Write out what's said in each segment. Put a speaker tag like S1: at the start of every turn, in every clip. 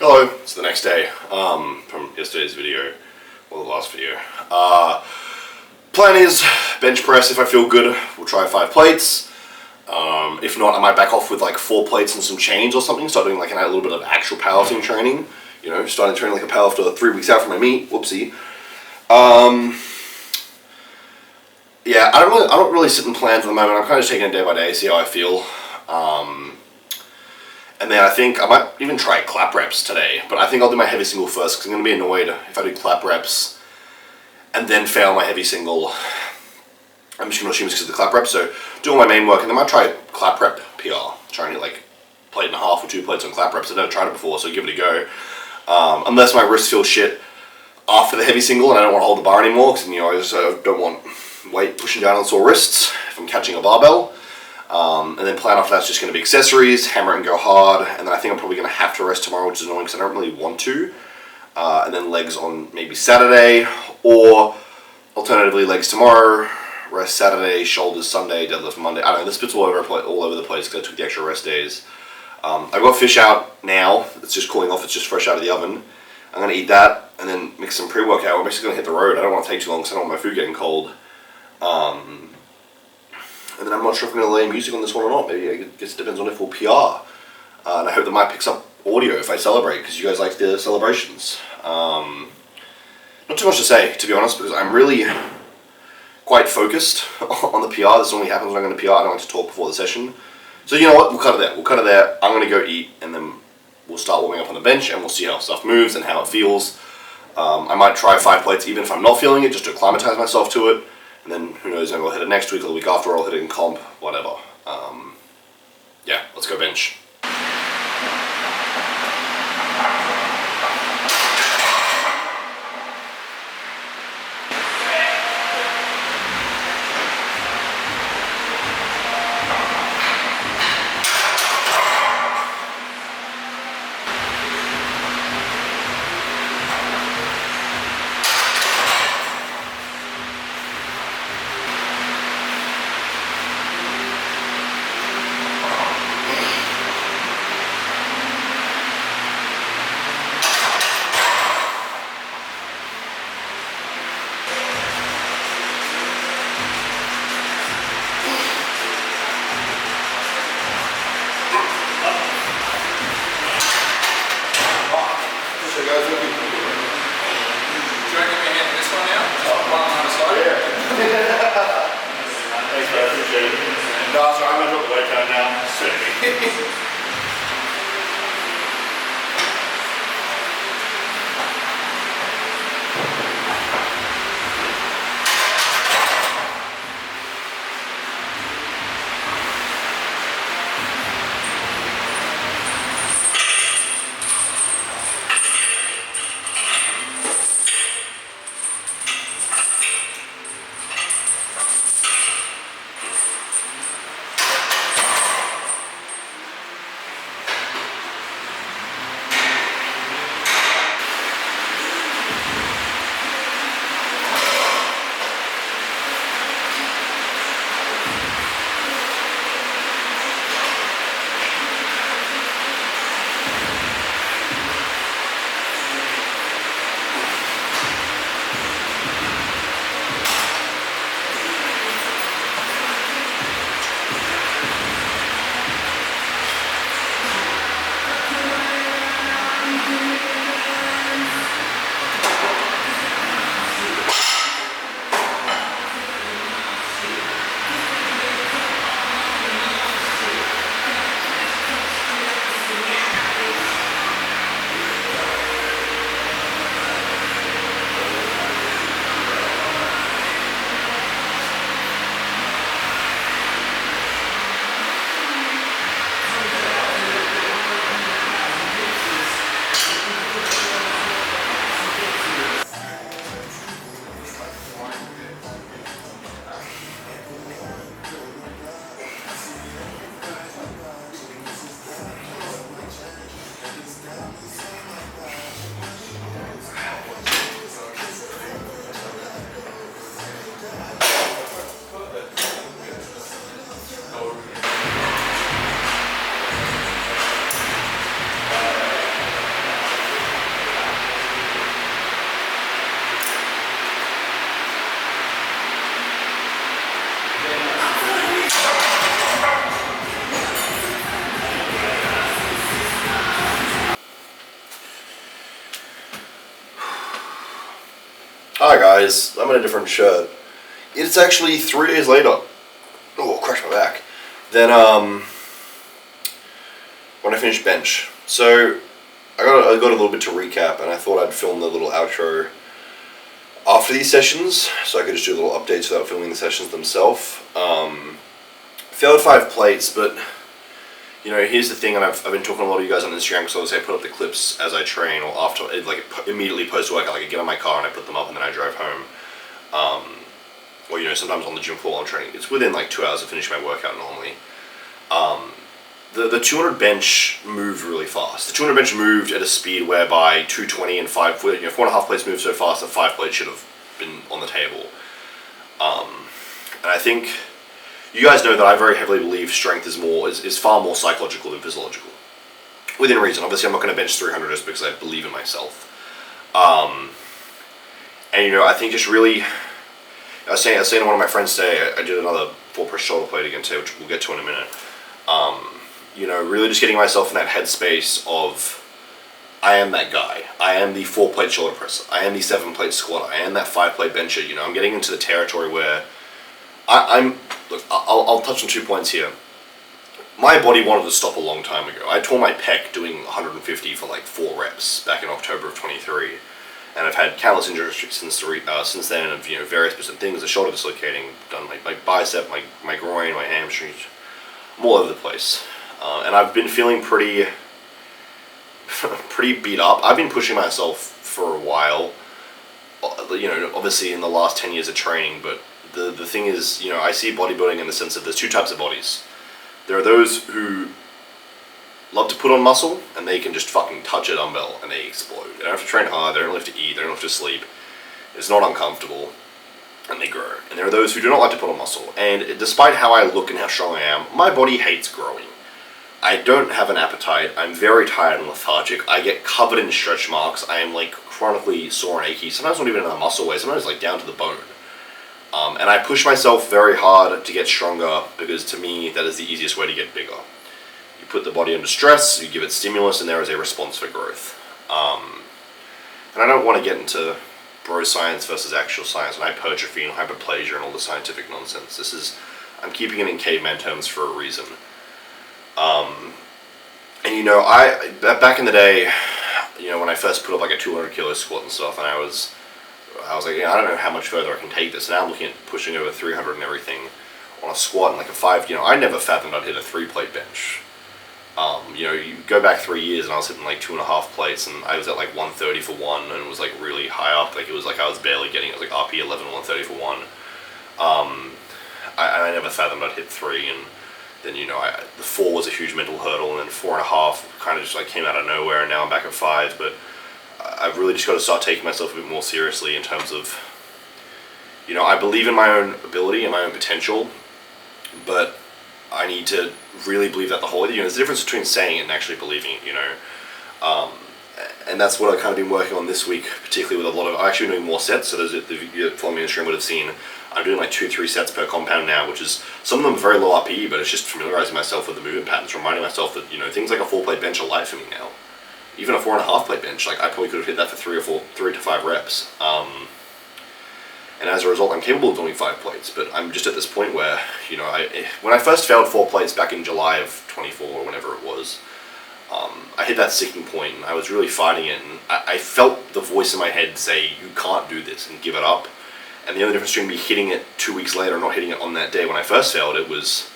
S1: Hello, it's the next day from yesterday's video, or the last video. Plan is bench press. If I feel good, we'll try 5 plates. If not, I might back off with like 4 plates and some chains or something, start doing like a little bit of actual powerlifting training. You know, starting training like a powerlifter 3 weeks out from my meet. Whoopsie. Yeah, I don't really sit and plan for the moment. I'm kind of taking it day by day, see how I feel. And then I think I might even try clap reps today, but I think I'll do my heavy single first because I'm going to be annoyed if I do clap reps and then fail my heavy single. I'm just going to assume it's because of the clap reps, so do all my main work and then I might try clap rep PR. Try and hit like plate and a half or 2 plates on clap reps. I've never tried it before, so give it a go. Unless my wrist feels shit after the heavy single and I don't want to hold the bar anymore because, you know, I just don't want weight pushing down on sore wrists if I'm catching a barbell. And then plan after that's just going to be accessories, hammer it and go hard, and then I think I'm probably going to have to rest tomorrow, which is annoying because I don't really want to. And then legs on maybe Saturday, or alternatively legs tomorrow, rest Saturday, shoulders Sunday, deadlift Monday. I don't know, this bit's all over the place because I took the extra rest days. I've got fish out now, it's just cooling off, it's just fresh out of the oven. I'm going to eat that and then mix some pre-workout. I'm actually going to hit the road. I don't want to take too long because I don't want my food getting cold. And then I'm not sure if I'm going to lay music on this one or not. Maybe I guess it depends on if we'll PR. And I hope that might picks up audio if I celebrate, because you guys like the celebrations. Not too much to say, to be honest, because I'm really quite focused on the PR. This only happens when I'm going to PR. I don't like to talk before the session. So you know what? We'll cut it there. I'm going to go eat, and then we'll start warming up on the bench, and we'll see how stuff moves and how it feels. I might try 5 plates even if I'm not feeling it, just to acclimatize myself to it. And then, who knows, maybe I'll hit it next week or the week after, or I'll hit it in comp, whatever. Yeah, let's go bench. Hi guys, I'm in a different shirt. It's actually 3 days later. Oh, crashed my back. Then when I finished bench. So I got a little bit to recap, and I thought I'd film the little outro after these sessions, so I could just do little updates without filming the sessions themselves. Failed 5 plates, but you know, here's the thing, and I've been talking to a lot of you guys on Instagram, because obviously I put up the clips as I train, or after, like immediately post-workout, like I get in my car and I put them up and then I drive home. Or, you know, sometimes on the gym floor while I'm training. It's within like 2 hours of finishing my workout normally. The 200 bench moved really fast. The 200 bench moved at a speed whereby 220 and 4.5 plates moved so fast that 5 plates should have been on the table. And I think you guys know that I very heavily believe strength is far more psychological than physiological. Within reason. Obviously, I'm not going to bench 300 just because I believe in myself. And you know, I think just really, I was saying to one of my friends today, I did another 4 press shoulder plate again today, which we'll get to in a minute. You know, really just getting myself in that headspace of, I am that guy. I am the 4 plate shoulder presser. I am the 7 plate squatter. I am that 5 plate bencher. You know, I'm getting into the territory where look, I'll touch on 2 points here. My body wanted to stop a long time ago. I tore my pec doing 150 for like 4 reps back in October of 23. And I've had countless injuries since then, of, you know, various different things, the shoulder dislocating, done my bicep, my groin, my hamstrings. I'm all over the place. And I've been feeling pretty beat up. I've been pushing myself for a while, you know, obviously in the last 10 years of training, but the thing is, you know, I see bodybuilding in the sense of there's 2 types of bodies. There are those who love to put on muscle, and they can just fucking touch a dumbbell and they explode. They don't have to train hard, they don't have to eat, they don't have to sleep. It's not uncomfortable, and they grow. And there are those who do not like to put on muscle, and despite how I look and how strong I am, my body hates growing. I don't have an appetite, I'm very tired and lethargic, I get covered in stretch marks, I am like chronically sore and achy, sometimes not even in a muscle way, sometimes like down to the bone. And I push myself very hard to get stronger, because to me that is the easiest way to get bigger. You put the body under stress, you give it stimulus, and there is a response for growth. And I don't want to get into bro science versus actual science, and hypertrophy and hyperplasia and all the scientific nonsense. I'm keeping it in caveman terms for a reason. And you know, back in the day, you know, when I first put up like a 200 kilo squat and stuff, and I was like, yeah, I don't know how much further I can take this. Now I'm looking at pushing over 300 and everything on a squat and like a 5. You know, I never fathomed I'd hit a 3 plate bench. You know, you go back 3 years and I was hitting like 2.5 plates, and I was at like 130 for 1, and it was like really high up. Like it was like I was barely getting it. It was like RP 11, 130 for 1. I never fathomed I'd hit 3, and then, you know, the 4 was a huge mental hurdle, and then 4.5 kind of just like came out of nowhere, and now I'm back at 5. But I've really just got to start taking myself a bit more seriously in terms of, you know, I believe in my own ability and my own potential, but I need to really believe that the whole, you know, there's a difference between saying it and actually believing it, you know. And that's what I've kind of been working on this week, particularly with a lot of, I'm actually doing more sets, so those that follow me on Instagram would have seen, I'm doing like 2-3 sets per compound now, which is, some of them are very low RPE, but it's just familiarizing myself with the movement patterns, reminding myself that, you know, things like a 4 plate bench are light for me now. Even a 4.5 plate bench, like I probably could have hit that for 3 to 5 reps. And as a result, I'm capable of doing 5 plates, but I'm just at this point where, you know, when I first failed 4 plates back in July of 24 or whenever it was, I hit that sticking point, and I was really fighting it, and I felt the voice in my head say, you can't do this, and give it up. And the only difference between me hitting it 2 weeks later and not hitting it on that day when I first failed it was,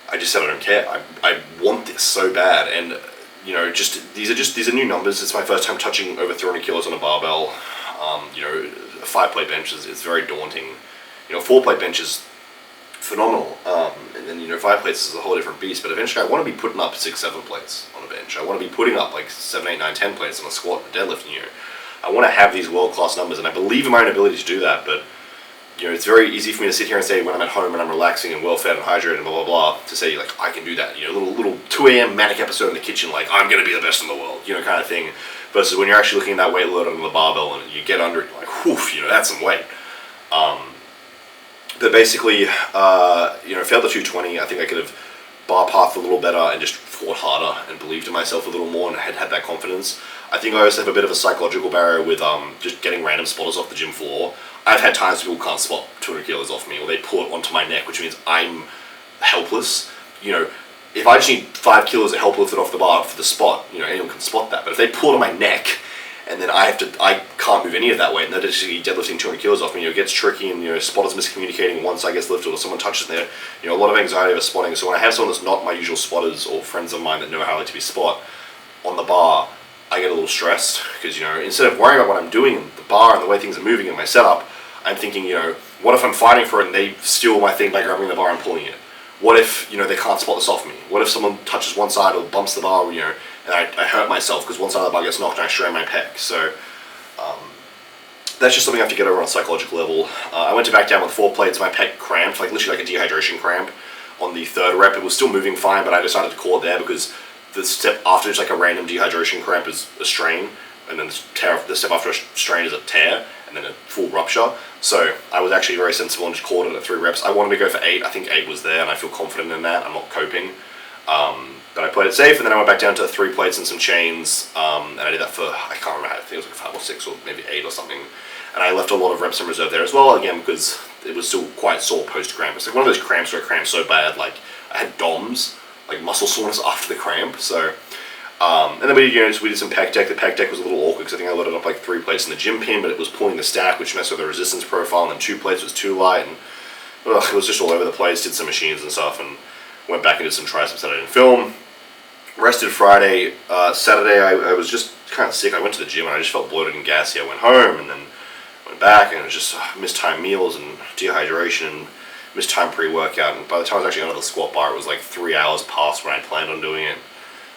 S1: I just said I don't care. I want this so bad, and you know, these are new numbers. It's my first time touching over 300 kilos on a barbell. You know, a 5 plate bench is very daunting. You know, 4 plate bench is phenomenal. And then, you know, 5 plates is a whole different beast. But eventually I want to be putting up 6, 7 plates on a bench. I want to be putting up like 7, 8, 9, 10 plates on a squat and deadlift. You know, I want to have these world-class numbers, and I believe in my own ability to do that. But you know, it's very easy for me to sit here and say when I'm at home and I'm relaxing and well-fed and hydrated and blah, blah, blah, to say, like, I can do that. You know, little 2 a.m. manic episode in the kitchen, like, I'm going to be the best in the world, you know, kind of thing. Versus when you're actually looking at that weight load on the barbell and you get under it, you're like, whew, you know, that's some weight. But basically, you know, failed the 220. I think I could have bar pathed a little better and just fought harder. harder and believed in myself a little more and had that confidence. I think I also have a bit of a psychological barrier with just getting random spotters off the gym floor. I've had times people can't spot 200 kilos off me, or they pull it onto my neck, which means I'm helpless. You know, if I just need 5 kilos of help lifted off the bar for the spot, you know, anyone can spot that. But if they pull it on my neck, and then I can't move any of that weight, and they're just deadlifting 200 kilos off me, you know, it gets tricky, and, you know, spotters miscommunicating once I get lifted or someone touches there. You know, a lot of anxiety over spotting. So when I have someone that's not my usual spotters or friends of mine that know how I like to be spot on the bar, I get a little stressed because, you know, instead of worrying about what I'm doing in the bar and the way things are moving in my setup, I'm thinking, you know, what if I'm fighting for it and they steal my thing by grabbing the bar and pulling it? What if, you know, they can't spot this off me? What if someone touches one side or bumps the bar, you know, and I hurt myself because one side of the bar gets knocked and I strain my pec? So that's just something I have to get over on a psychological level. I went to back down with 4 plates. My pec cramped, like literally like a dehydration cramp on the 3rd rep. It was still moving fine, but I decided to call it there because the step after is like a random dehydration cramp is a strain, and then the step after a strain is a tear, and then a full rupture. So I was actually very sensible and just called it at 3 reps. I wanted to go for 8. I think 8 was there, and I feel confident in that. I'm not coping. But I played it safe, and then I went back down to 3 plates and some chains, and I did that for, I can't remember, I think it was like 5 or 6 or maybe 8 or something. And I left a lot of reps in reserve there as well, again, because it was still quite sore post-cramp. It's like one of those cramps where it cramps so bad, like I had DOMS, like muscle soreness after the cramp. So, and then we did some pec deck. The pec deck was a little awkward because I think I loaded up like 3 plates in the gym pin, but it was pulling the stack, which messed with the resistance profile, and then 2 plates was too light, and it was just all over the place. Did some machines and stuff, and went back and did some triceps that I didn't film. Rested Friday. Saturday I was just kind of sick. I went to the gym and I just felt bloated and gassy. I went home and then went back, and it was just mistimed meals and dehydration and mistimed pre-workout. And by the time I was actually under the squat bar, it was like 3 hours past when I planned on doing it.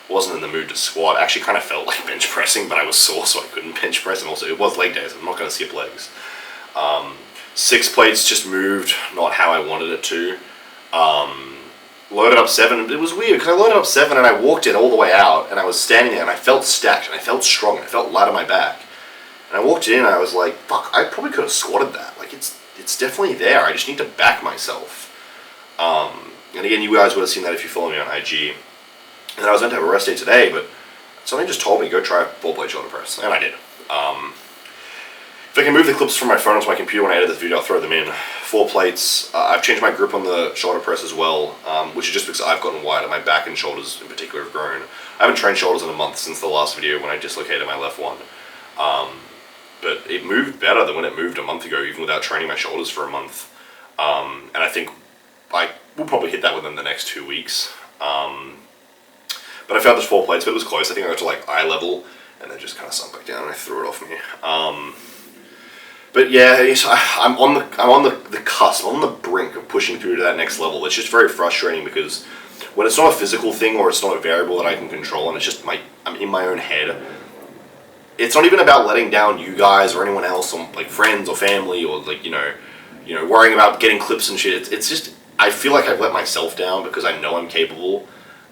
S1: Wasn't in the mood to squat. Actually kind of felt like bench pressing, but I was sore, so I couldn't bench press. And also it was leg days. I'm not going to skip legs. 6 plates just moved, not how I wanted it to. Loaded up 7. It was weird because I loaded up 7 and I walked it all the way out, and I was standing there and I felt stacked and I felt strong and I felt light on my back. And I walked in and I was like, fuck, I probably could have squatted that. Like it's definitely there. I just need to back myself. And again, you guys would have seen that if you follow me on IG. And I was meant to have a rest day today, but something just told me go try a 4-plate shoulder press, and I did. If I can move the clips from my phone onto my computer when I edit this video, I'll throw them in. 4 plates. I've changed my grip on the shoulder press as well, which is just because I've gotten wider. My back and shoulders in particular have grown. I haven't trained shoulders in a month since the last video when I dislocated my left one. But it moved better than when it moved a month ago, even without training my shoulders for a month. And I think I will probably hit that within the next 2 weeks. But I found this 4 plates, but it was close. I think I got to like eye level, and then just kind of sunk back down and I threw it off me. But yeah, I'm on the cusp, I'm on the brink of pushing through to that next level. It's just very frustrating because when it's not a physical thing or it's not a variable that I can control, and it's just I'm in my own head. It's not even about letting down you guys or anyone else, or like friends or family, or like you know, worrying about getting clips and shit. It's just I feel like I've let myself down because I know I'm capable.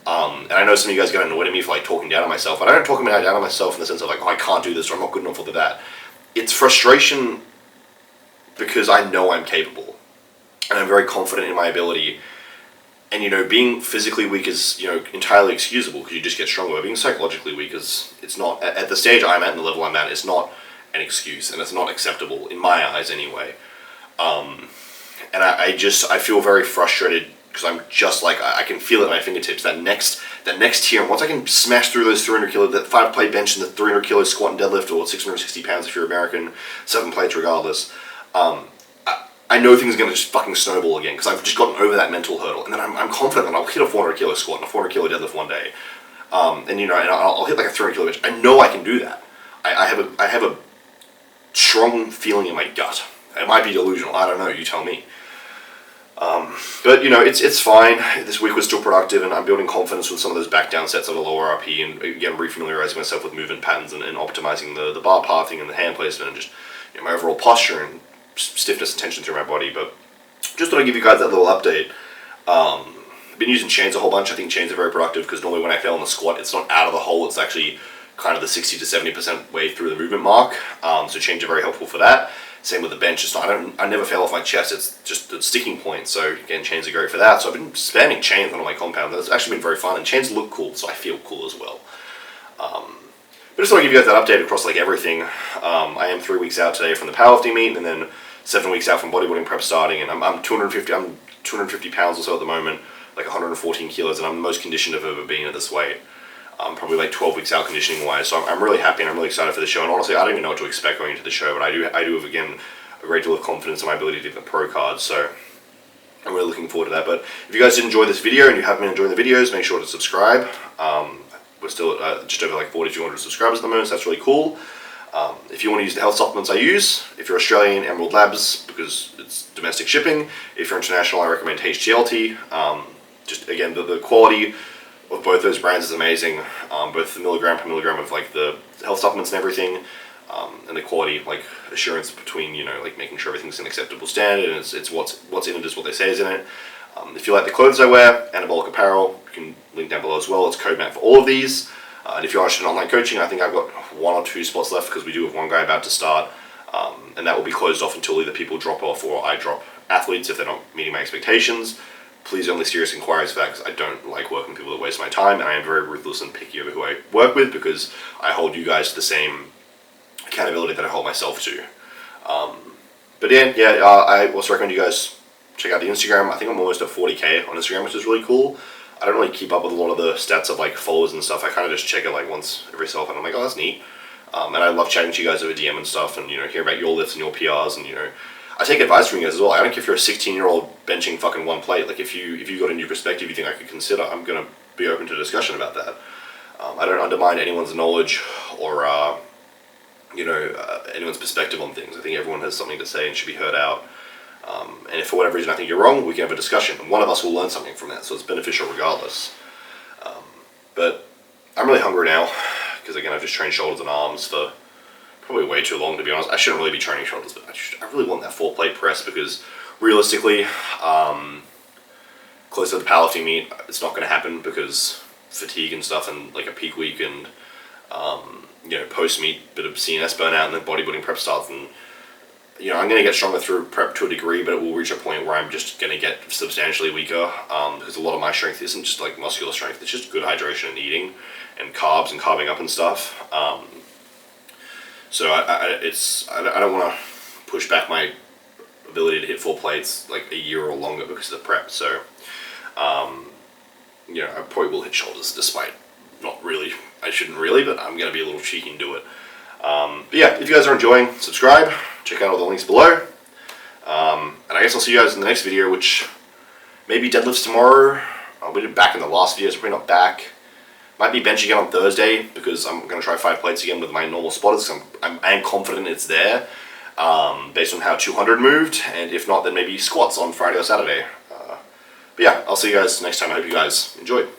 S1: And I know some of you guys get annoyed at me for like talking down on myself. And I don't talk down on myself in the sense of like, oh, I can't do this or I'm not good enough for that. It's frustration because I know I'm capable and I'm very confident in my ability. And being physically weak is entirely excusable because you just get stronger. But being psychologically weak it's not at the stage I'm at and the level I'm at. It's not an excuse and it's not acceptable in my eyes anyway. And I feel very frustrated. Because I'm just like, I can feel it at my fingertips, that next tier, and once I can smash through those 300 kilo, that 5-plate bench and the 300 kilo squat and deadlift, or 660 pounds if you're American, 7 plates regardless, I know things are going to just fucking snowball again, because I've just gotten over that mental hurdle, and then I'm confident that I'll hit a 400 kilo squat and a 400 kilo deadlift one day, and I'll hit like a 300 kilo bench. I know I can do that. I have a strong feeling in my gut. It might be delusional, I don't know, you tell me. But it's fine. This week was still productive, and I'm building confidence with some of those back down sets at a lower RP, and again refamiliarizing myself with movement patterns and optimizing the bar pathing and the hand placement and just my overall posture and stiffness and tension through my body. But just thought I'd give you guys that little update. I've been using chains a whole bunch. I think chains are very productive because normally when I fail in the squat, it's not out of the hole. It's actually kind of the 60 to 70% way through the movement mark. So chains are very helpful for that. Same with the bench. It's not, I never fail off my chest. It's just the sticking point. So again, chains are great for that. So I've been spamming chains on all my compounds. It's actually been very fun, and chains look cool, so I feel cool as well. But just want to give you guys that update across like everything. I am 3 weeks out today from the powerlifting meet, and then 7 weeks out from bodybuilding prep starting. And I'm 250 pounds or so at the moment, like 114 kilos, and I'm the most conditioned I've ever been at this weight. Probably like 12 weeks out conditioning wise. So I'm really happy and I'm really excited for the show. And honestly, I don't even know what to expect going into the show, but I do have again a great deal of confidence in my ability to get the pro card. So I'm really looking forward to that. But if you guys did enjoy this video and you have been enjoying the videos, make sure to subscribe. We're still at just over like 4,200 subscribers at the moment, so that's really cool. If you want to use the health supplements I use, if you're Australian, Emerald Labs, because it's domestic shipping. If you're international, I recommend HTLT. Just again, the quality of both those brands is amazing. Both the milligram per milligram of like the health supplements and everything, and the quality, like assurance between, you know, like making sure everything's an acceptable standard and it's what's in it is what they say is in it. If you like the clothes I wear, Anabolic Apparel, you can link down below as well. It's code MAT for all of these. And if you're interested in online coaching, I think I've got 1 or 2 spots left because we do have one guy about to start, and that will be closed off until either people drop off or I drop athletes if they're not meeting my expectations. Please only serious inquiries for that, because I don't like working with people that waste my time, and I am very ruthless and picky over who I work with because I hold you guys to the same accountability that I hold myself to. But I also recommend you guys check out the Instagram. I think I'm almost at 40k on Instagram, which is really cool. I don't really keep up with a lot of the stats of like followers and stuff. I kind of just check it like once every so often. I'm like, oh, that's neat. And I love chatting to you guys over DM and stuff, and, you know, hear about your lifts and your PRs, and, you know, I take advice from you guys as well. I don't care if you're a 16-year-old benching fucking one plate. Like, if you got a new perspective you think I could consider, I'm gonna be open to discussion about that. I don't undermine anyone's knowledge or anyone's perspective on things. I think everyone has something to say and should be heard out. And if for whatever reason I think you're wrong, we can have a discussion, and one of us will learn something from that. So it's beneficial regardless. But I'm really hungry now because again I've just trained shoulders and arms for probably way too long, to be honest. I shouldn't really be training shoulders, but I really want that 4-plate press because realistically, close to the powerlifting meet, it's not going to happen because fatigue and stuff, and like a peak week and post meet bit of CNS burnout, and then bodybuilding prep starts, and I'm going to get stronger through prep to a degree, but it will reach a point where I'm just going to get substantially weaker because a lot of my strength isn't just like muscular strength, it's just good hydration and eating and carbs and carving up and stuff. So I don't want to push back my ability to hit 4 plates like a year or longer because of the prep. So, I probably will hit shoulders despite not really. I shouldn't really, but I'm going to be a little cheeky and do it. But yeah, if you guys are enjoying, subscribe. Check out all the links below. And I guess I'll see you guys in the next video, which maybe deadlifts tomorrow. We did back in the last video, so probably not back. Might be bench again on Thursday because I'm going to try 5 plates again with my normal spotters. I am confident it's there based on how 200 moved, and if not, then maybe squats on Friday or Saturday. But yeah, I'll see you guys next time. I hope you guys enjoyed.